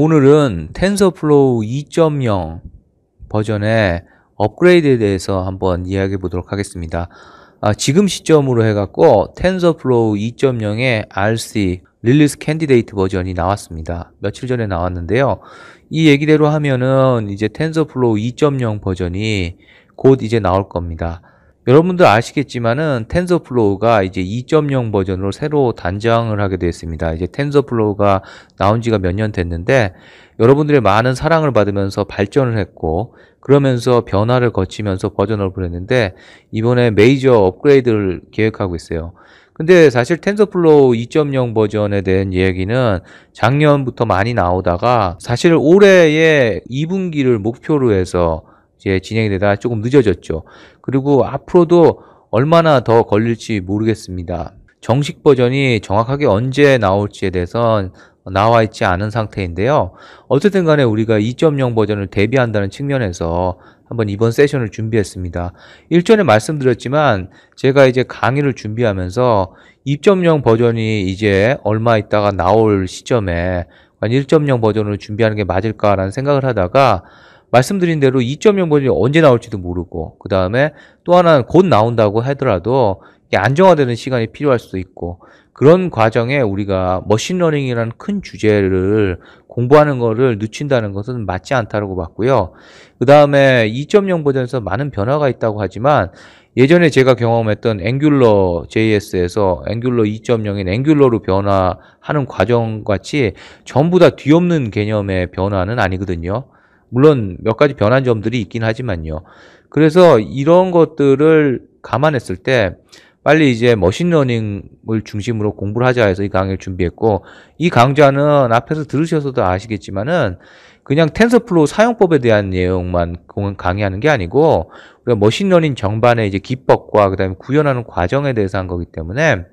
오늘은 텐서플로우 2.0 버전의 업그레이드에 대해서 한번 이야기해 보도록 하겠습니다. 지금 시점으로 해갖고 텐서플로우 2.0의 RC 릴리스 캔디데이트 버전이 나왔습니다. 며칠 전에 나왔는데요. 이 얘기대로 하면은 이제 텐서플로우 2.0 버전이 곧 이제 나올 겁니다. 여러분들 아시겠지만은 텐서플로우가 이제 2.0 버전으로 새로 단장을 하게 됐습니다. 이제 텐서플로우가 나온 지가 몇 년 됐는데 여러분들의 많은 사랑을 받으면서 발전을 했고, 그러면서 변화를 거치면서 버전업을 했는데 이번에 메이저 업그레이드를 계획하고 있어요. 근데 사실 텐서플로우 2.0 버전에 대한 얘기는 작년부터 많이 나오다가 사실 올해의 2분기를 목표로 해서 이제 진행이 되다가 조금 늦어졌죠. 그리고 앞으로도 얼마나 더 걸릴지 모르겠습니다. 정식 버전이 정확하게 언제 나올지에 대해선 나와 있지 않은 상태인데요. 어쨌든 간에 우리가 2.0 버전을 대비한다는 측면에서 한번 이번 세션을 준비했습니다. 일전에 말씀드렸지만 제가 이제 강의를 준비하면서 2.0 버전이 이제 얼마 있다가 나올 시점에 1.0 버전을 준비하는 게 맞을까라는 생각을 하다가 말씀드린 대로 2.0 버전이 언제 나올지도 모르고, 그 다음에 또 하나는 곧 나온다고 하더라도 안정화되는 시간이 필요할 수도 있고, 그런 과정에 우리가 머신러닝이라는 큰 주제를 공부하는 거를 늦춘다는 것은 맞지 않다고 봤고요. 그 다음에 2.0 버전에서 많은 변화가 있다고 하지만 예전에 제가 경험했던 앵귤러 JS에서 앵귤러 2.0인 앵귤러로 변화하는 과정 같이 전부 다 뒤엎는 개념의 변화는 아니거든요. 물론 몇 가지 변한 점들이 있긴 하지만요. 그래서 이런 것들을 감안했을 때 빨리 이제 머신러닝을 중심으로 공부를 하자 해서 이 강의를 준비했고, 이 강좌는 앞에서 들으셔서도 아시겠지만은 그냥 텐서플로우 사용법에 대한 내용만 강의하는 게 아니고 우리가 머신러닝 전반의 이제 기법과 그다음에 구현하는 과정에 대해서 한 거기 때문에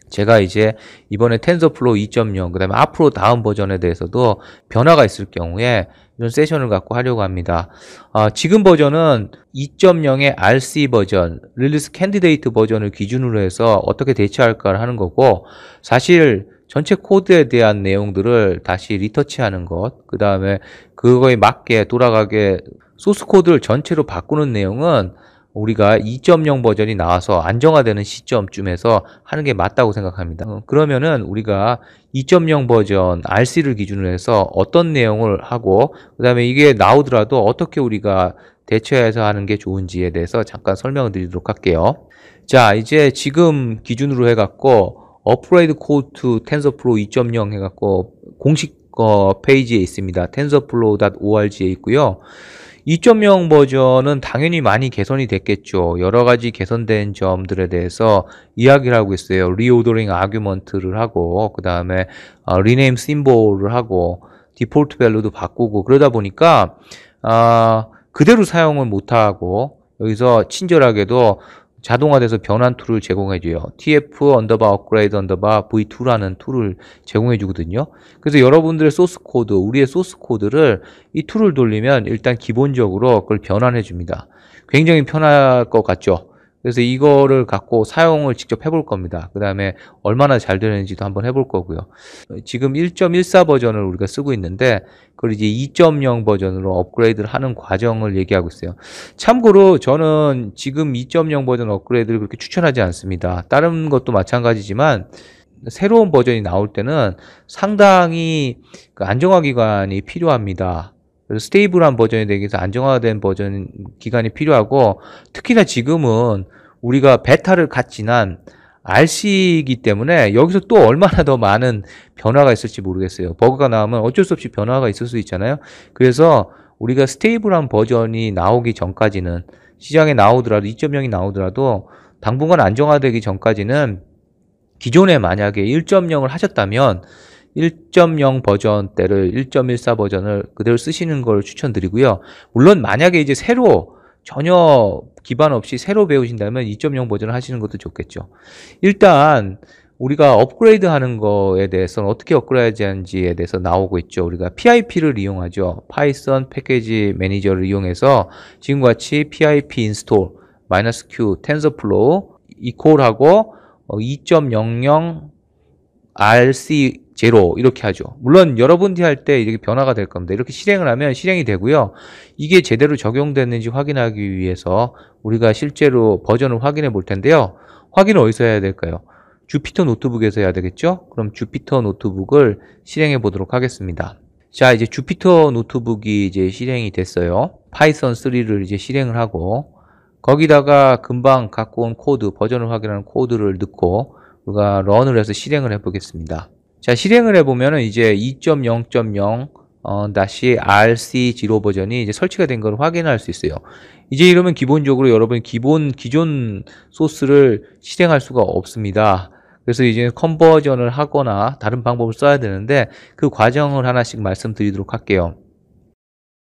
제가 이제 이번에 텐서플로우 2.0 그다음에 앞으로 다음 버전에 대해서도 변화가 있을 경우에 이런 세션을 갖고 하려고 합니다. 지금 버전은 2.0의 RC 버전, 릴리스 캔디데이트 버전을 기준으로 해서 어떻게 대처할까 하는 거고, 사실 전체 코드에 대한 내용들을 다시 리터치하는 것, 그 다음에 그거에 맞게 돌아가게 소스 코드를 전체로 바꾸는 내용은 우리가 2.0 버전이 나와서 안정화되는 시점쯤에서 하는 게 맞다고 생각합니다. 그러면은 우리가 2.0 버전 RC를 기준으로 해서 어떤 내용을 하고, 그 다음에 이게 나오더라도 어떻게 우리가 대처해서 하는 게 좋은지에 대해서 잠깐 설명을 드리도록 할게요. 자, 이제 지금 기준으로 해갖고 업그레이드 코드 투 텐서플로우 2.0 해갖고 공식 페이지에 있습니다. tensorflow.org에 있고요. 2.0 버전은 당연히 많이 개선이 됐겠죠. 여러 가지 개선된 점들에 대해서 이야기를 하고 있어요. 리오더링 아규먼트를 하고, 그 다음에 리네임 심볼을 하고, 디폴트 밸류도 바꾸고, 그러다 보니까 그대로 사용을 못하고 여기서 친절하게도 자동화돼서 변환 툴을 제공해줘요. tf_upgrade_v2라는 툴을 제공해주거든요. 그래서 여러분들의 소스 코드, 우리의 소스 코드를 이 툴을 돌리면 일단 기본적으로 그걸 변환해줍니다. 굉장히 편할 것 같죠? 그래서 이거를 갖고 사용을 직접 해볼 겁니다. 그 다음에 얼마나 잘 되는지도 한번 해볼 거고요. 지금 1.14 버전을 우리가 쓰고 있는데 그걸 이제 2.0 버전으로 업그레이드를 하는 과정을 얘기하고 있어요. 참고로 저는 지금 2.0 버전 업그레이드를 그렇게 추천하지 않습니다. 다른 것도 마찬가지지만 새로운 버전이 나올 때는 상당히 안정화 기간이 필요합니다. 그래서 스테이블한 버전이 되기 위해서 안정화된 버전 기간이 필요하고, 특히나 지금은 우리가 베타를 갓 지난 RC이기 때문에 여기서 또 얼마나 더 많은 변화가 있을지 모르겠어요. 버그가 나오면 어쩔 수 없이 변화가 있을 수 있잖아요. 그래서 우리가 스테이블한 버전이 나오기 전까지는, 시장에 나오더라도 2.0이 나오더라도 당분간 안정화되기 전까지는 기존에 만약에 1.0을 하셨다면 1.0 버전대를 1.14 버전을 그대로 쓰시는 걸 추천드리고요. 물론 만약에 이제 새로 전혀 기반 없이 새로 배우신다면 2.0 버전을 하시는 것도 좋겠죠. 일단 우리가 업그레이드 하는 거에 대해서는 어떻게 업그레이드 하는지에 대해서 나오고 있죠. 우리가 PIP를 이용하죠. 파이썬 패키지 매니저를 이용해서 지금과 같이 pip install -q tensorflow 이퀄하고 2.00 RC 제로 이렇게 하죠. 물론 여러분들이 할 때 이렇게 변화가 될 겁니다. 이렇게 실행을 하면 실행이 되고요. 이게 제대로 적용됐는지 확인하기 위해서 우리가 실제로 버전을 확인해 볼 텐데요. 확인을 어디서 해야 될까요? 주피터 노트북에서 해야 되겠죠? 그럼 주피터 노트북을 실행해 보도록 하겠습니다. 자, 이제 주피터 노트북이 이제 실행이 됐어요. 파이썬 3를 이제 실행을 하고 거기다가 금방 갖고 온 코드, 버전을 확인하는 코드를 넣고 우리가 런을 해서 실행을 해 보겠습니다. 자, 실행을 해보면은 이제 2.0.0 RC0 버전이 이제 설치가 된 걸 확인할 수 있어요. 이제 이러면 기본적으로 여러분 기존 소스를 실행할 수가 없습니다. 그래서 이제 컨버전을 하거나 다른 방법을 써야 되는데 그 과정을 하나씩 말씀드리도록 할게요.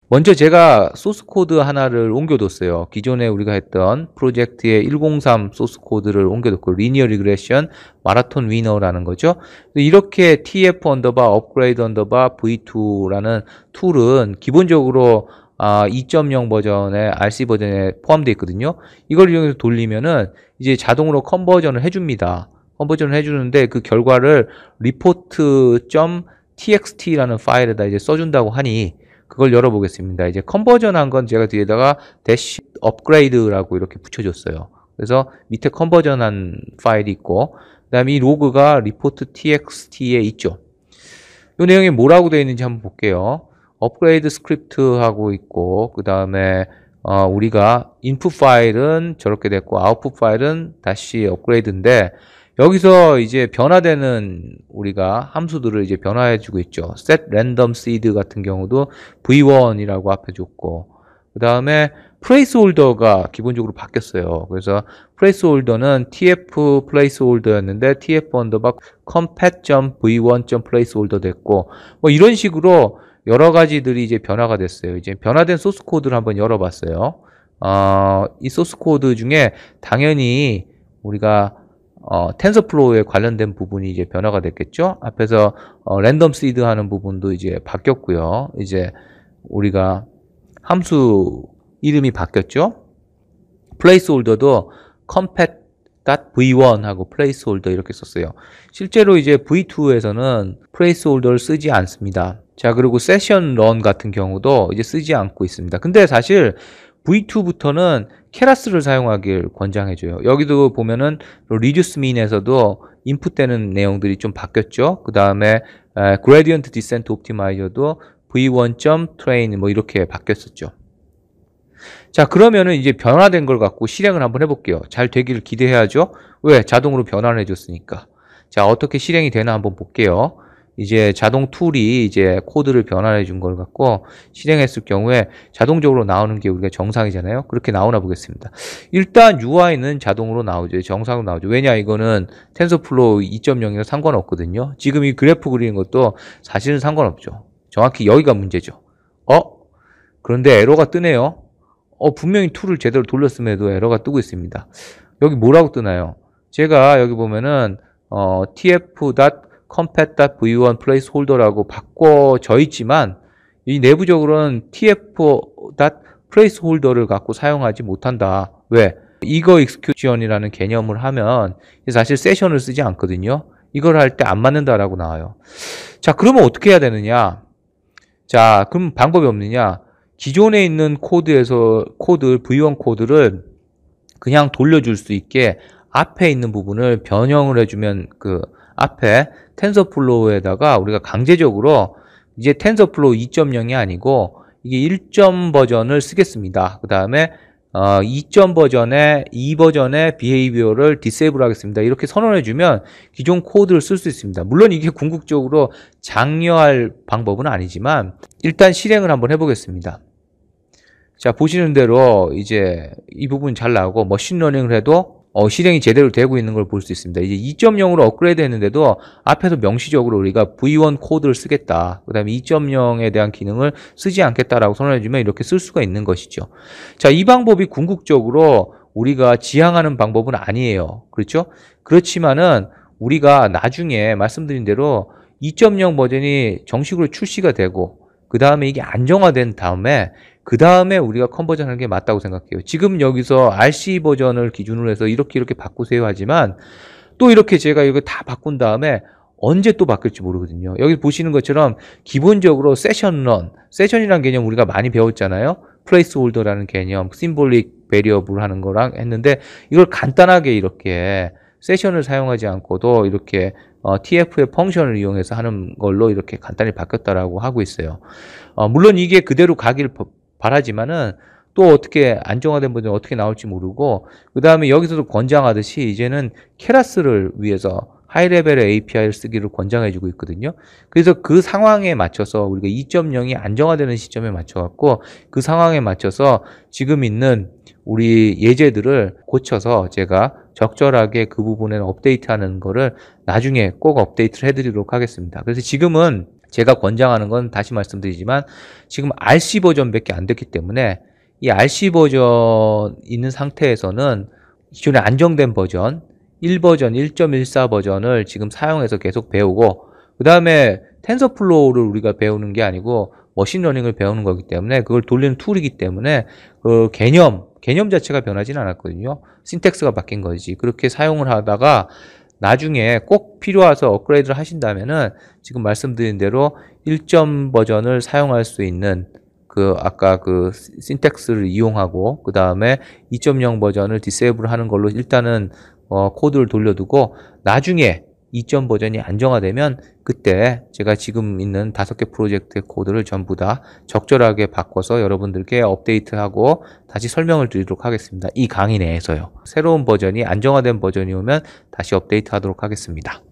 먼저 제가 소스 코드 하나를 옮겨뒀어요. 기존에 우리가 했던 프로젝트의 103 소스 코드를 옮겨뒀고 리니어 리그레션 마라톤 위너라는 거죠. 이렇게 tf 언더바 업그레이드 언더바 v2라는 툴은 기본적으로 2.0 버전의 RC 버전에 포함되어 있거든요. 이걸 이용해서 돌리면은 이제 자동으로 컨버전을 해줍니다. 컨버전을 해주는데 그 결과를 report.txt라는 파일에다 이제 써준다고 하니 그걸 열어보겠습니다. 이제 컨버전 한 건 제가 뒤에다가 dash upgrade라고 이렇게 붙여줬어요. 그래서 밑에 컨버전 한 파일이 있고 그 다음에 이 로그가 report.txt에 있죠. 이 내용이 뭐라고 되어 있는지 한번 볼게요. 업그레이드 스크립트 하고 있고 그 다음에 우리가 input 파일은 저렇게 됐고 output 파일은 다시 업그레이드인데 여기서 이제 변화되는 우리가 함수들을 이제 변화해 주고 있죠. set random seed 같은 경우도 v1이라고 앞에 줬고 그 다음에 placeholder가 기본적으로 바뀌었어요. 그래서 placeholder는 tf placeholder였는데 tf 언더바 compat.v1.placeholder 됐고 뭐 이런 식으로 여러 가지들이 이제 변화가 됐어요. 이제 변화된 소스 코드를 한번 열어봤어요. 이 소스 코드 중에 당연히 우리가 텐서플로우에 관련된 부분이 이제 변화가 됐겠죠. 앞에서 랜덤 시드 하는 부분도 이제 바뀌었고요. 이제 우리가 함수 이름이 바뀌었죠. placeholder도 compat.v1 하고 placeholder 이렇게 썼어요. 실제로 이제 v2에서는 placeholder를 쓰지 않습니다. 자, 그리고 session run 같은 경우도 이제 쓰지 않고 있습니다. 근데 사실 v2부터는 케라스를 사용하길 권장해줘요. 여기도 보면은 reduce mean에서도 인풋되는 내용들이 좀 바뀌었죠. 그 다음에 gradient descent optimize도 v1.train 뭐 이렇게 바뀌었었죠. 자, 그러면은 이제 변화된 걸 갖고 실행을 한번 해볼게요. 잘 되기를 기대해야죠. 왜? 자동으로 변화를 해줬으니까. 자, 어떻게 실행이 되나 한번 볼게요. 이제 자동 툴이 이제 코드를 변환해 준 걸 갖고 실행했을 경우에 자동적으로 나오는 게 우리가 정상이잖아요. 그렇게 나오나 보겠습니다. 일단 UI는 자동으로 나오죠. 정상으로 나오죠. 왜냐, 이거는 텐서플로우 2.0이랑 상관없거든요. 지금 이 그래프 그리는 것도 사실은 상관없죠. 정확히 여기가 문제죠. 그런데 에러가 뜨네요. 분명히 툴을 제대로 돌렸음에도 에러가 뜨고 있습니다. 여기 뭐라고 뜨나요? 제가 여기 보면은 tf.compat.v1 placeholder라고 바꿔져 있지만 이 내부적으로는 tf.placeholder를 갖고 사용하지 못한다. 왜? 이거 execution이라는 개념을 하면 사실 세션을 쓰지 않거든요. 이걸 할 때 안 맞는다라고 나와요. 자, 그러면 어떻게 해야 되느냐? 자, 그럼 방법이 없느냐? 기존에 있는 코드에서 v1 코드를 그냥 돌려줄 수 있게 앞에 있는 부분을 변형을 해주면 그 앞에 텐서플로우에다가 우리가 강제적으로 이제 텐서플로우 2.0이 아니고 이게 1점 버전을 쓰겠습니다. 그 다음에 2점 버전의 2버전의 비헤이비어를 디세이블 하겠습니다. 이렇게 선언해주면 기존 코드를 쓸 수 있습니다. 물론 이게 궁극적으로 장려할 방법은 아니지만 일단 실행을 한번 해보겠습니다. 자, 보시는 대로 이제 이 부분 잘 나오고 머신러닝을 해도 실행이 제대로 되고 있는 걸 볼 수 있습니다. 이제 2.0으로 업그레이드 했는데도 앞에서 명시적으로 우리가 V1 코드를 쓰겠다. 그 다음에 2.0에 대한 기능을 쓰지 않겠다라고 선언해주면 이렇게 쓸 수가 있는 것이죠. 자, 이 방법이 궁극적으로 우리가 지향하는 방법은 아니에요. 그렇죠? 그렇지만은 우리가 나중에 말씀드린 대로 2.0 버전이 정식으로 출시가 되고 그 다음에 이게 안정화된 다음에 그 다음에 우리가 컨버전 하는 게 맞다고 생각해요. 지금 여기서 RC 버전을 기준으로 해서 이렇게 바꾸세요 하지만 또 이렇게 제가 이거 다 바꾼 다음에 언제 또 바뀔지 모르거든요. 여기 보시는 것처럼 기본적으로 세션이라는 개념 우리가 많이 배웠잖아요. 플레이스홀더라는 개념, 심볼릭 베리어블 하는 거랑 했는데 이걸 간단하게 이렇게 세션을 사용하지 않고도 이렇게 TF의 펑션을 이용해서 하는 걸로 이렇게 간단히 바뀌었다라고 하고 있어요. 물론 이게 그대로 가길 바라지만은 또 어떻게 안정화된 버전이 어떻게 나올지 모르고 그 다음에 여기서도 권장하듯이 이제는 케라스를 위해서 하이레벨의 API를 쓰기를 권장해주고 있거든요. 그래서 그 상황에 맞춰서 우리가 2.0이 안정화되는 시점에 맞춰갖고 그 상황에 맞춰서 지금 있는 우리 예제들을 고쳐서 제가 적절하게 그 부분에 업데이트하는 거를 나중에 꼭 업데이트를 해드리도록 하겠습니다. 그래서 지금은 제가 권장하는 건 다시 말씀드리지만 지금 RC 버전밖에 안 됐기 때문에 이 RC 버전 있는 상태에서는 기존에 안정된 버전 1버전, 1.14 버전을 지금 사용해서 계속 배우고 그 다음에 텐서플로우를 우리가 배우는 게 아니고 머신러닝을 배우는 거기 때문에 그걸 돌리는 툴이기 때문에 그 개념 자체가 변하지는 않았거든요. 신텍스가 바뀐 거지. 그렇게 사용을 하다가 나중에 꼭 필요해서 업그레이드를 하신다면은 지금 말씀드린 대로 1점 버전을 사용할 수 있는 그 아까 그 신텍스를 이용하고 그 다음에 2.0 버전을 디세이블 하는 걸로 일단은 코드를 돌려두고 나중에 2점 버전이 안정화되면 그때 제가 지금 있는 5개 프로젝트의 코드를 전부 다 적절하게 바꿔서 여러분들께 업데이트하고 다시 설명을 드리도록 하겠습니다. 이 강의 내에서요. 새로운 버전이 안정화된 버전이 오면 다시 업데이트 하도록 하겠습니다.